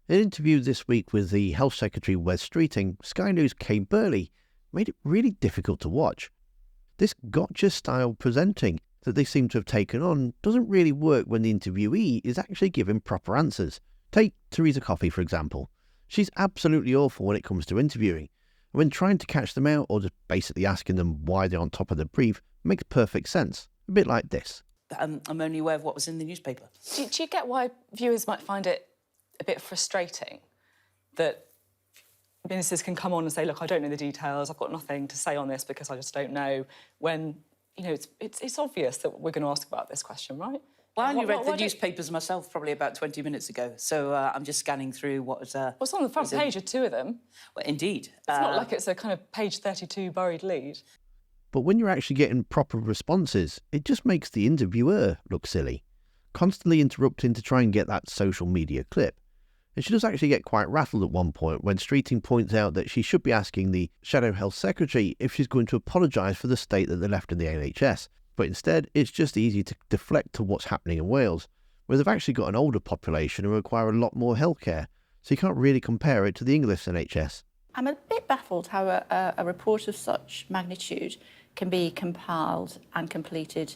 In an interview this week with the Health Secretary Wes Streeting, Sky News' Kate Burley made it really difficult to watch. This gotcha-style presenting that they seem to have taken on doesn't really work when the interviewee is actually giving proper answers. Take Teresa Coffey, for example. She's absolutely awful when it comes to interviewing. And when trying to catch them out or just basically asking them why they're on top of the brief makes perfect sense. A bit like this. I'm only aware of what was in the newspaper. Do you get why viewers might find it a bit frustrating that ministers can come on and say, look, I don't know the details, I've got nothing to say on this because I just don't know, when, you know, it's obvious that we're going to ask about this question, right? Well, I only read the newspapers myself probably about 20 minutes ago, so I'm just scanning through what was... Well, it's on the front page of two of them. Well, indeed. It's not like it's a kind of page 32 buried lead. But when you're actually getting proper responses, it just makes the interviewer look silly, constantly interrupting to try and get that social media clip. And she does actually get quite rattled at one point when Streeting points out that she should be asking the Shadow Health Secretary if she's going to apologise for the state that they left in the NHS. But instead, it's just easy to deflect to what's happening in Wales, where they've actually got an older population and require a lot more healthcare, so you can't really compare it to the English NHS. I'm a bit baffled how a report of such magnitude can be compiled and completed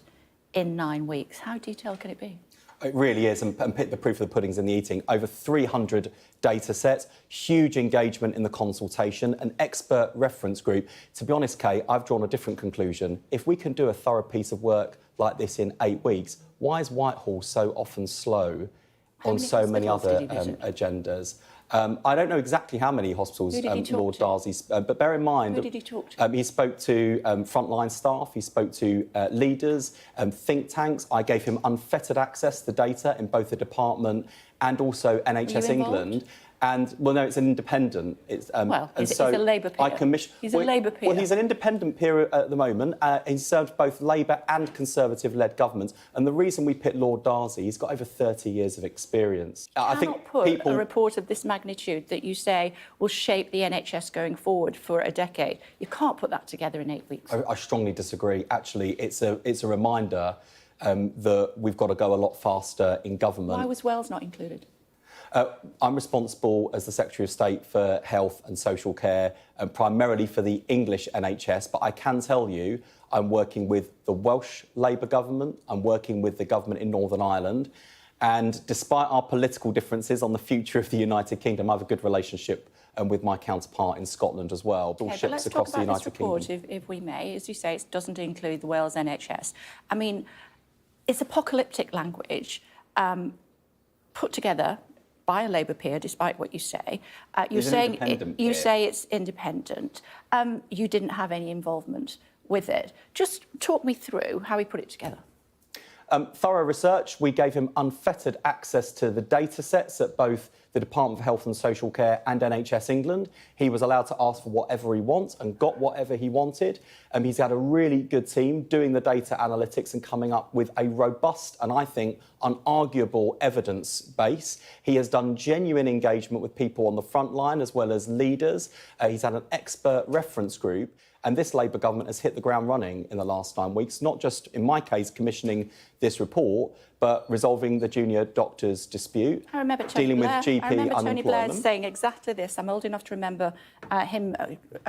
in 9 weeks. How detailed can it be? It really is, and the proof of the pudding's in the eating. Over 300 data sets, huge engagement in the consultation, an expert reference group. To be honest, Kate, I've drawn a different conclusion. If we can do a thorough piece of work like this in 8 weeks, why is Whitehall so often slow on so many other agendas? I don't know exactly how many hospitals Lord Darzi, but bear in mind... Who did he talk to? He spoke to frontline staff, he spoke to leaders, think tanks. I gave him unfettered access to data in both the department and also NHS England. And, well, no, it's an independent. It's, he's a Labour peer. He's a Labour peer. Well, he's an independent peer at the moment. He's served both Labour and Conservative-led governments. And the reason we picked Lord Darzi, he's got over 30 years of experience. I think a report of this magnitude that you say will shape the NHS going forward for a decade. You can't put that together in 8 weeks. I strongly disagree. Actually, it's a reminder that we've got to go a lot faster in government. Why was Wales not included? I'm responsible as the Secretary of State for Health and Social Care, and primarily for the English NHS, but I can tell you I'm working with the Welsh Labour government, I'm working with the government in Northern Ireland, and despite our political differences on the future of the United Kingdom, I have a good relationship with my counterpart in Scotland as well. Okay, but let's talk about this report, if we may. As you say, it doesn't include the Wales NHS. I mean, it's apocalyptic language put together by a Labour peer, despite what you say. You say it's independent. You didn't have any involvement with it. Just talk me through how he put it together. Thorough research. We gave him unfettered access to the data sets at both the Department of Health and Social Care and NHS England. He was allowed to ask for whatever he wants and got whatever he wanted. He's had a really good team doing the data analytics and coming up with a robust and, I think, unarguable evidence base. He has done genuine engagement with people on the front line as well as leaders. He's had an expert reference group. And this Labour government has hit the ground running in the last 9 weeks, not just, in my case, commissioning this report, but resolving the junior doctors' dispute, dealing with GP unemployment. Tony Blair saying exactly this. I'm old enough to remember him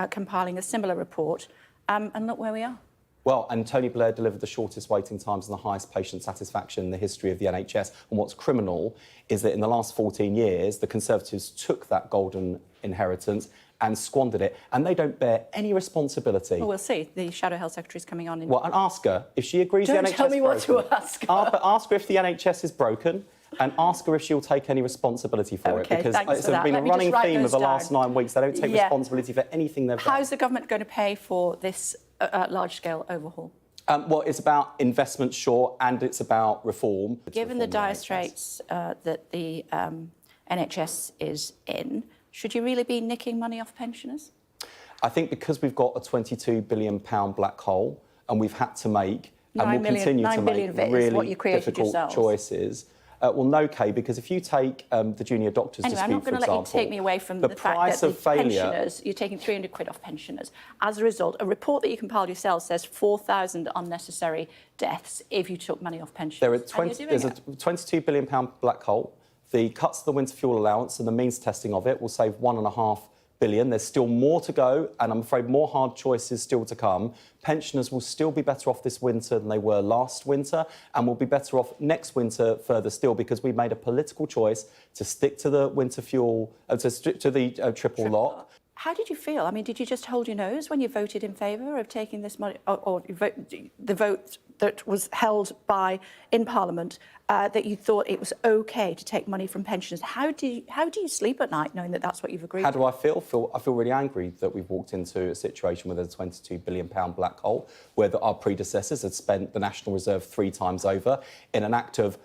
compiling a similar report, and look where we are. Well, and Tony Blair delivered the shortest waiting times and the highest patient satisfaction in the history of the NHS. And what's criminal is that in the last 14 years, the Conservatives took that golden inheritance and squandered it, and they don't bear any responsibility. Well, we'll see. The Shadow Health Secretary is coming on. Well, and ask her if she agrees the NHS is broken. Don't tell me what to ask her. But ask her if the NHS is broken, and ask her if she'll take any responsibility for it, because it's been a running theme of the last 9 weeks. They don't take responsibility for anything they've done. How's the government going to pay for this large-scale overhaul? Well, it's about investment, sure, and it's about reform. Given the dire straits that the NHS is in, should you really be nicking money off pensioners? I think because we've got a £22 billion black hole and we've had to make, and we'll continue to make, really difficult choices. Well, no, Kay, because if you take the junior doctors dispute, I'm not going to let you take me away from the fact that the pensioners, you're taking 300 quid off pensioners. As a result, a report that you compiled yourself says 4,000 unnecessary deaths if you took money off pensioners. There's a £22 billion black hole. the cuts to the winter fuel allowance and the means testing of it will save £1.5 billion. There's still more to go, and I'm afraid more hard choices still to come. Pensioners will still be better off this winter than they were last winter, and will be better off next winter further still, because we made a political choice to stick to the winter fuel, to stick to the triple lock. How did you feel? I mean, did you just hold your nose when you voted in favour of taking this money, or the vote that was held in Parliament, that you thought it was OK to take money from pensioners? How do you sleep at night knowing that that's what you've agreed to? How do I feel? I feel really angry that we've walked into a situation with a £22 billion black hole, where our predecessors had spent the National Reserve 3 times over in an act of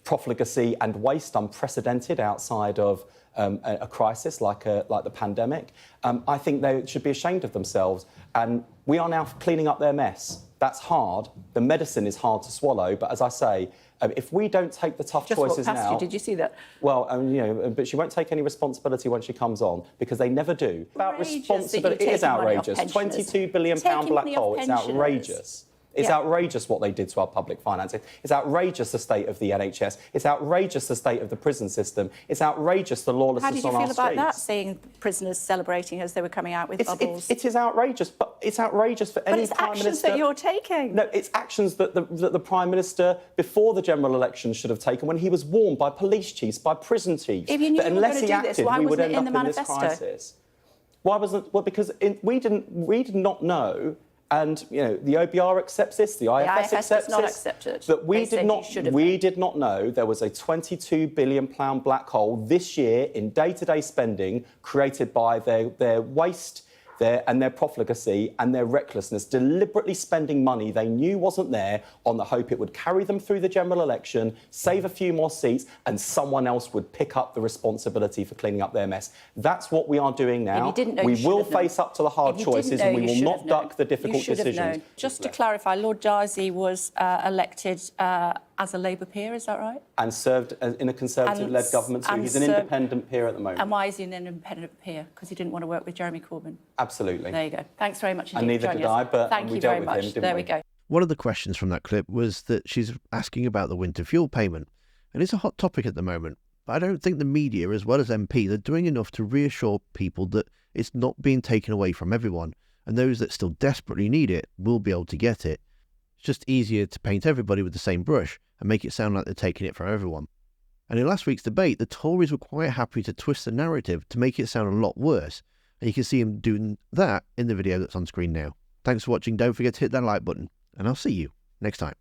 profligacy and waste unprecedented outside of a crisis like the pandemic. I think they should be ashamed of themselves, and we are now cleaning up their mess. That's hard. The medicine is hard to swallow, but as I say, if we don't take the tough choices now... You. Did you see that? Well, you know, but she won't take any responsibility when she comes on, because they never do. About responsibility, it is outrageous. £22 billion black hole, it's outrageous. It's outrageous what they did to our public finances. It's outrageous the state of the NHS. It's outrageous the state of the prison system. It's outrageous the lawlessness on our streets. How did you feel about that, seeing prisoners celebrating as they were coming out with bubbles? It is outrageous, but it's outrageous for any Prime Minister... But it's actions that you're taking. No, it's actions that the Prime Minister, before the general election, should have taken when he was warned by police chiefs, by prison chiefs, if you knew that unless he acted, we would end up in this manifesto? crisis. Why wasn't... Well, because we did not know... And, you know, the OBR accepts this, the IFS accepts not this. accept it. But we did not know there was a £22 billion black hole this year in day-to-day spending created by their waste, their profligacy and their recklessness, deliberately spending money they knew wasn't there on the hope it would carry them through the general election, save a few more seats, and someone else would pick up the responsibility for cleaning up their mess. That's what we are doing now. We will face up to the hard choices, and we will not duck the difficult decisions. Just to clarify, Lord Darzi was elected as a Labour peer, is that right? And served in a Conservative-led government, so he's an independent peer at the moment. And why is he an independent peer? Because he didn't want to work with Jeremy Corbyn? Absolutely. There you go. Thanks very much indeed. And neither did I, but we dealt with him, didn't we? There we go. One of the questions from that clip was that she's asking about the winter fuel payment. And it's a hot topic at the moment. But I don't think the media, as well as MPs, are doing enough to reassure people that it's not being taken away from everyone, and those that still desperately need it will be able to get it. It's just easier to paint everybody with the same brush and make it sound like they're taking it from everyone. And in last week's debate, the Tories were quite happy to twist the narrative to make it sound a lot worse. And you can see him doing that in the video that's on screen now. Thanks for watching. Don't forget to hit that like button, and I'll see you next time.